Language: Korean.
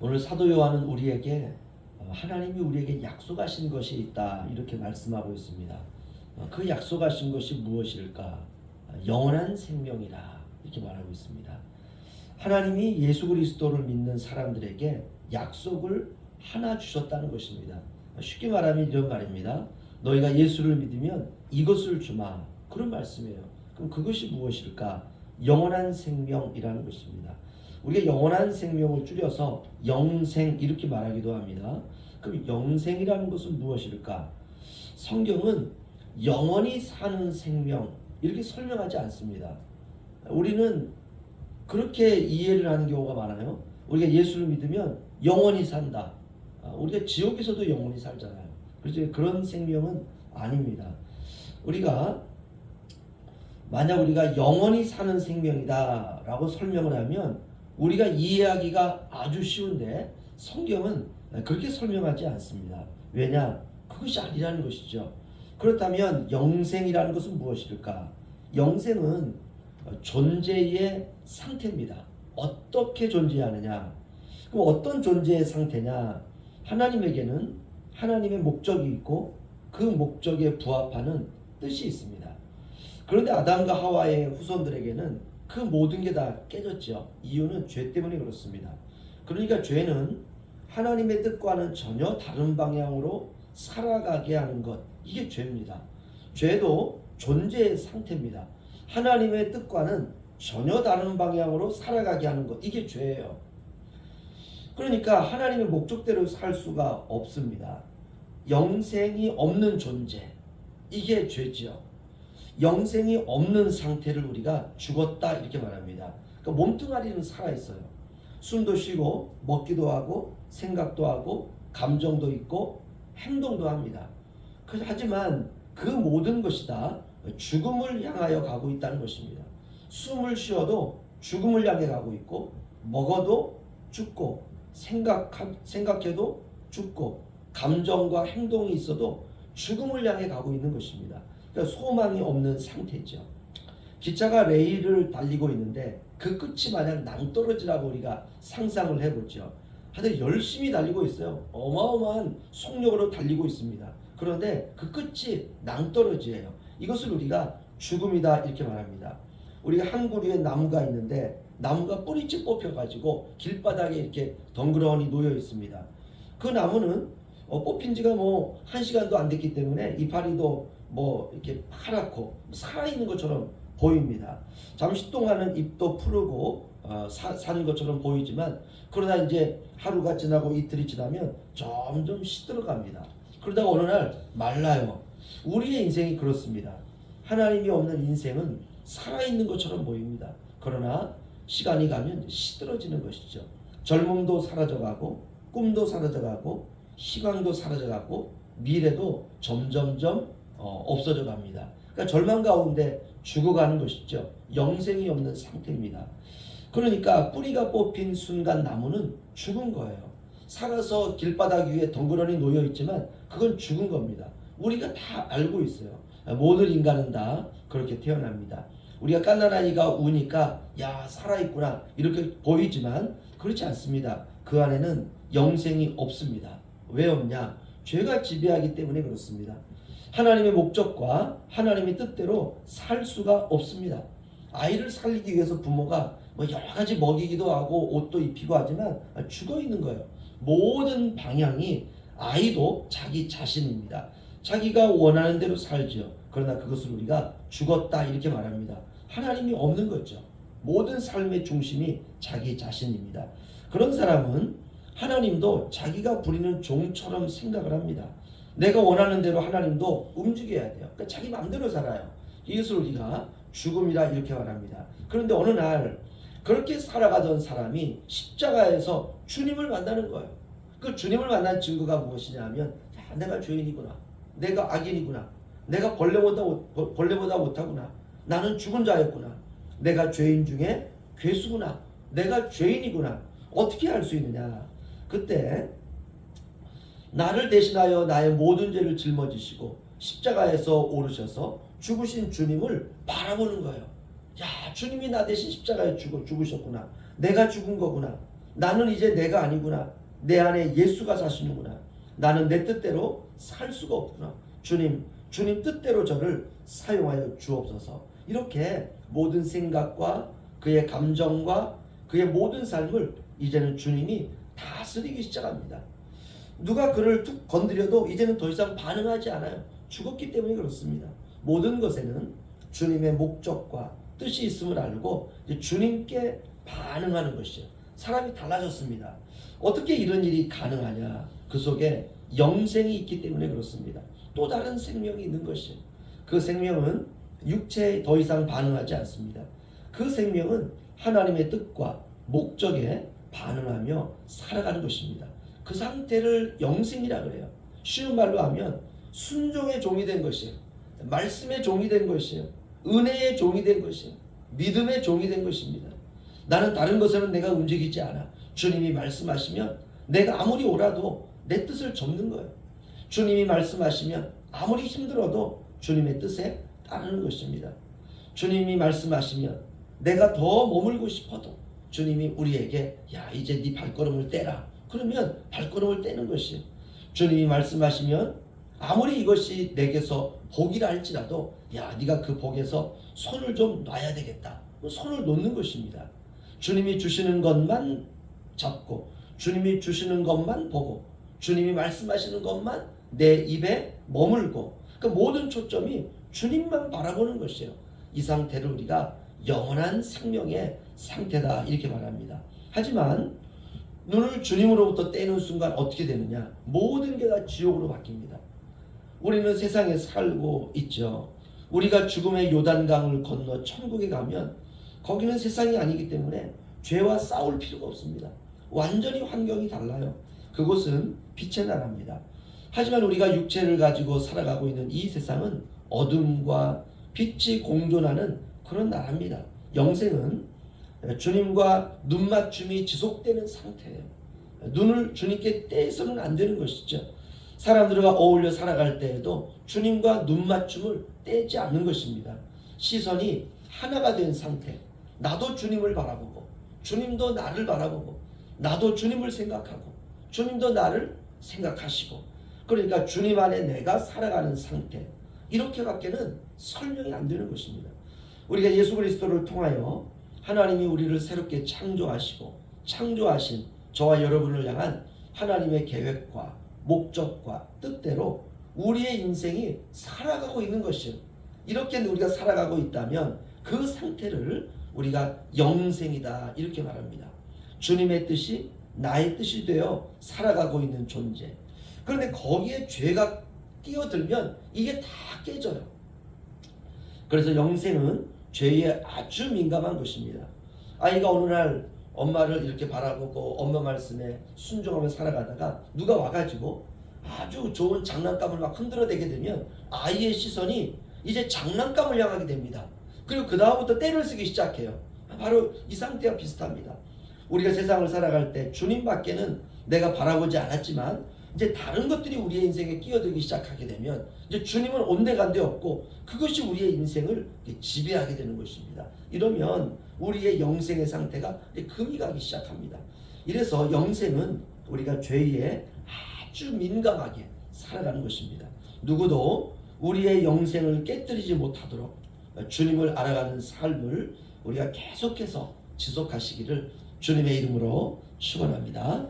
오늘 사도 요한은 우리에게 하나님이 우리에게 약속하신 것이 있다 이렇게 말씀하고 있습니다. 그 약속하신 것이 무엇일까? 영원한 생명이라 이렇게 말하고 있습니다. 하나님이 예수 그리스도를 믿는 사람들에게 약속을 하나 주셨다는 것입니다. 쉽게 말하면 이런 말입니다. 너희가 예수를 믿으면 이것을 주마. 그런 말씀이에요. 그럼 그것이 무엇일까? 영원한 생명이라는 것입니다. 우리가 영원한 생명을 줄여서 영생 이렇게 말하기도 합니다. 그럼 영생이라는 것은 무엇일까? 성경은 영원히 사는 생명 이렇게 설명하지 않습니다. 우리는 그렇게 이해를 하는 경우가 많아요. 우리가 예수를 믿으면 영원히 산다. 우리가 지옥에서도 영원히 살잖아요. 그래서 그런 생명은 아닙니다. 만약 우리가 영원히 사는 생명이다 라고 설명을 하면 우리가 이해하기가 아주 쉬운데 성경은 그렇게 설명하지 않습니다. 왜냐? 그것이 아니라는 것이죠. 그렇다면 영생이라는 것은 무엇일까? 영생은 존재의 상태입니다. 어떻게 존재하느냐? 그럼 어떤 존재의 상태냐? 하나님에게는 하나님의 목적이 있고 그 목적에 부합하는 뜻이 있습니다. 그런데 아담과 하와의 후손들에게는 그 모든 게 다 깨졌죠. 이유는 죄 때문에 그렇습니다. 그러니까 죄는 하나님의 뜻과는 전혀 다른 방향으로 살아가게 하는 것, 이게 죄입니다. 죄도 존재의 상태입니다. 하나님의 뜻과는 전혀 다른 방향으로 살아가게 하는 것, 이게 죄예요. 그러니까 하나님의 목적대로 살 수가 없습니다. 영생이 없는 존재, 이게 죄지요. 영생이 없는 상태를 우리가 죽었다 이렇게 말합니다. 그러니까 몸뚱아리는 살아있어요. 숨도 쉬고 먹기도 하고 생각도 하고 감정도 있고 행동도 합니다. 하지만 그 모든 것이 다 죽음을 향하여 가고 있다는 것입니다. 숨을 쉬어도 죽음을 향해 가고 있고 먹어도 죽고 생각해도 죽고 감정과 행동이 있어도 죽음을 향해 가고 있는 것입니다. 그러니까 소망이 없는 상태죠. 기차가 레일을 달리고 있는데 그 끝이 마냥 낭떠러지라고 우리가 상상을 해보죠. 하여튼 열심히 달리고 있어요. 어마어마한 속력으로 달리고 있습니다. 그런데 그 끝이 낭떠러지예요. 이것을 우리가 죽음이다 이렇게 말합니다. 우리가 한 그루의 나무가 있는데 나무가 뿌리째 뽑혀가지고 길바닥에 이렇게 덩그러니 놓여 있습니다. 그 나무는 뽑힌 지가 1시간도 안 됐기 때문에 이파리도 이렇게 파랗고 살아있는 것처럼 보입니다. 잠시 동안은 잎도 푸르고 산 것처럼 보이지만 그러다 이제 하루가 지나고 이틀이 지나면 점점 시들어갑니다. 그러다가 어느 날 말라요. 우리의 인생이 그렇습니다. 하나님이 없는 인생은 살아있는 것처럼 보입니다. 그러나 시간이 가면 시들어지는 것이죠. 젊음도 사라져가고 꿈도 사라져가고 희망도 사라져가고 미래도 점점점 없어져 갑니다. 그러니까 절망 가운데 죽어가는 것이죠. 영생이 없는 상태입니다. 그러니까 뿌리가 뽑힌 순간 나무는 죽은 거예요. 살아서 길바닥 위에 덩그러니 놓여 있지만 그건 죽은 겁니다. 우리가 다 알고 있어요. 모든 인간은 다 그렇게 태어납니다. 우리가 갓난아이가 우니까 야 살아있구나 이렇게 보이지만 그렇지 않습니다. 그 안에는 영생이 없습니다. 왜 없냐? 죄가 지배하기 때문에 그렇습니다. 하나님의 목적과 하나님의 뜻대로 살 수가 없습니다. 아이를 살리기 위해서 부모가 여러 가지 먹이기도 하고 옷도 입히고 하지만 죽어 있는 거예요. 모든 방향이 아이도 자기 자신입니다. 자기가 원하는 대로 살죠. 그러나 그것을 우리가 죽었다 이렇게 말합니다. 하나님이 없는 거죠. 모든 삶의 중심이 자기 자신입니다. 그런 사람은 하나님도 자기가 부리는 종처럼 생각을 합니다. 내가 원하는 대로 하나님도 움직여야 돼요. 그러니까 자기 마음대로 살아요. 이것을 우리가 죽음이라 이렇게 말합니다. 그런데 어느 날 그렇게 살아가던 사람이 십자가에서 주님을 만나는 거예요. 그 주님을 만난 증거가 무엇이냐 하면 내가 죄인이구나. 내가 악인이구나. 내가 벌레보다 못하구나. 나는 죽은 자였구나. 내가 죄인 중에 괴수구나. 내가 죄인이구나. 어떻게 알 수 있느냐? 그때 나를 대신하여 나의 모든 죄를 짊어지시고 십자가에서 오르셔서 죽으신 주님을 바라보는 거예요. 야, 주님이 나 대신 십자가에 죽으셨구나. 내가 죽은 거구나. 나는 이제 내가 아니구나. 내 안에 예수가 사시는구나. 나는 내 뜻대로 살 수가 없구나. 주님 뜻대로 저를 사용하여 주옵소서. 이렇게 모든 생각과 그의 감정과 그의 모든 삶을 이제는 주님이 다스리기 시작합니다. 누가 그를 툭 건드려도 이제는 더 이상 반응하지 않아요. 죽었기 때문에 그렇습니다. 모든 것에는 주님의 목적과 뜻이 있음을 알고 이제 주님께 반응하는 것이요. 사람이 달라졌습니다. 어떻게 이런 일이 가능하냐? 그 속에 영생이 있기 때문에 그렇습니다. 또 다른 생명이 있는 것이요. 그 생명은 육체에 더 이상 반응하지 않습니다. 그 생명은 하나님의 뜻과 목적에 반응하며 살아가는 것입니다. 그 상태를 영생이라 그래요. 쉬운 말로 하면 순종의 종이 된 것이에요. 말씀의 종이 된 것이에요. 은혜의 종이 된 것이에요. 믿음의 종이 된 것입니다. 나는 다른 것에는 내가 움직이지 않아. 주님이 말씀하시면 내가 아무리 오라도 내 뜻을 접는 거예요. 주님이 말씀하시면 아무리 힘들어도 주님의 뜻에 따르는 것입니다. 주님이 말씀하시면 내가 더 머물고 싶어도 주님이 우리에게 야 이제 네 발걸음을 떼라. 그러면 발걸음을 떼는 것이에요. 주님이 말씀하시면 아무리 이것이 내게서 복이라 할지라도 야 네가 그 복에서 손을 좀 놔야 되겠다. 손을 놓는 것입니다. 주님이 주시는 것만 잡고 주님이 주시는 것만 보고 주님이 말씀하시는 것만 내 입에 머물고 그 모든 초점이 주님만 바라보는 것이에요. 이 상태를 우리가 영원한 생명의 상태다 이렇게 말합니다. 하지만 눈을 주님으로부터 떼는 순간 어떻게 되느냐? 모든 게 다 지옥으로 바뀝니다. 우리는 세상에 살고 있죠. 우리가 죽음의 요단강을 건너 천국에 가면 거기는 세상이 아니기 때문에 죄와 싸울 필요가 없습니다. 완전히 환경이 달라요. 그곳은 빛의 나라입니다. 하지만 우리가 육체를 가지고 살아가고 있는 이 세상은 어둠과 빛이 공존하는 그런 나라입니다. 영생은 주님과 눈맞춤이 지속되는 상태예요. 눈을 주님께 떼서는 안 되는 것이죠. 사람들과 어울려 살아갈 때에도 주님과 눈맞춤을 떼지 않는 것입니다. 시선이 하나가 된 상태. 나도 주님을 바라보고 주님도 나를 바라보고 나도 주님을 생각하고 주님도 나를 생각하시고 그러니까 주님 안에 내가 살아가는 상태. 이렇게밖에는 설명이 안 되는 것입니다. 우리가 예수 그리스도를 통하여 하나님이 우리를 새롭게 창조하시고 창조하신 저와 여러분을 향한 하나님의 계획과 목적과 뜻대로 우리의 인생이 살아가고 있는 것이에요. 이렇게 우리가 살아가고 있다면 그 상태를 우리가 영생이다 이렇게 말합니다. 주님의 뜻이 나의 뜻이 되어 살아가고 있는 존재. 그런데 거기에 죄가 끼어들면 이게 다 깨져요. 그래서 영생은 죄에 아주 민감한 것입니다. 아이가 어느 날 엄마를 이렇게 바라보고 엄마 말씀에 순종하며 살아가다가 누가 와가지고 아주 좋은 장난감을 막 흔들어대게 되면 아이의 시선이 이제 장난감을 향하게 됩니다. 그리고 그 다음부터 때를 쓰기 시작해요. 바로 이 상태와 비슷합니다. 우리가 세상을 살아갈 때 주님밖에는 내가 바라보지 않았지만 이제 다른 것들이 우리의 인생에 끼어들기 시작하게 되면 이제 주님은 온데간데 없고 그것이 우리의 인생을 지배하게 되는 것입니다. 이러면 우리의 영생의 상태가 금이 가기 시작합니다. 이래서 영생은 우리가 죄에 아주 민감하게 살아가는 것입니다. 누구도 우리의 영생을 깨뜨리지 못하도록 주님을 알아가는 삶을 우리가 계속해서 지속하시기를 주님의 이름으로 축원합니다.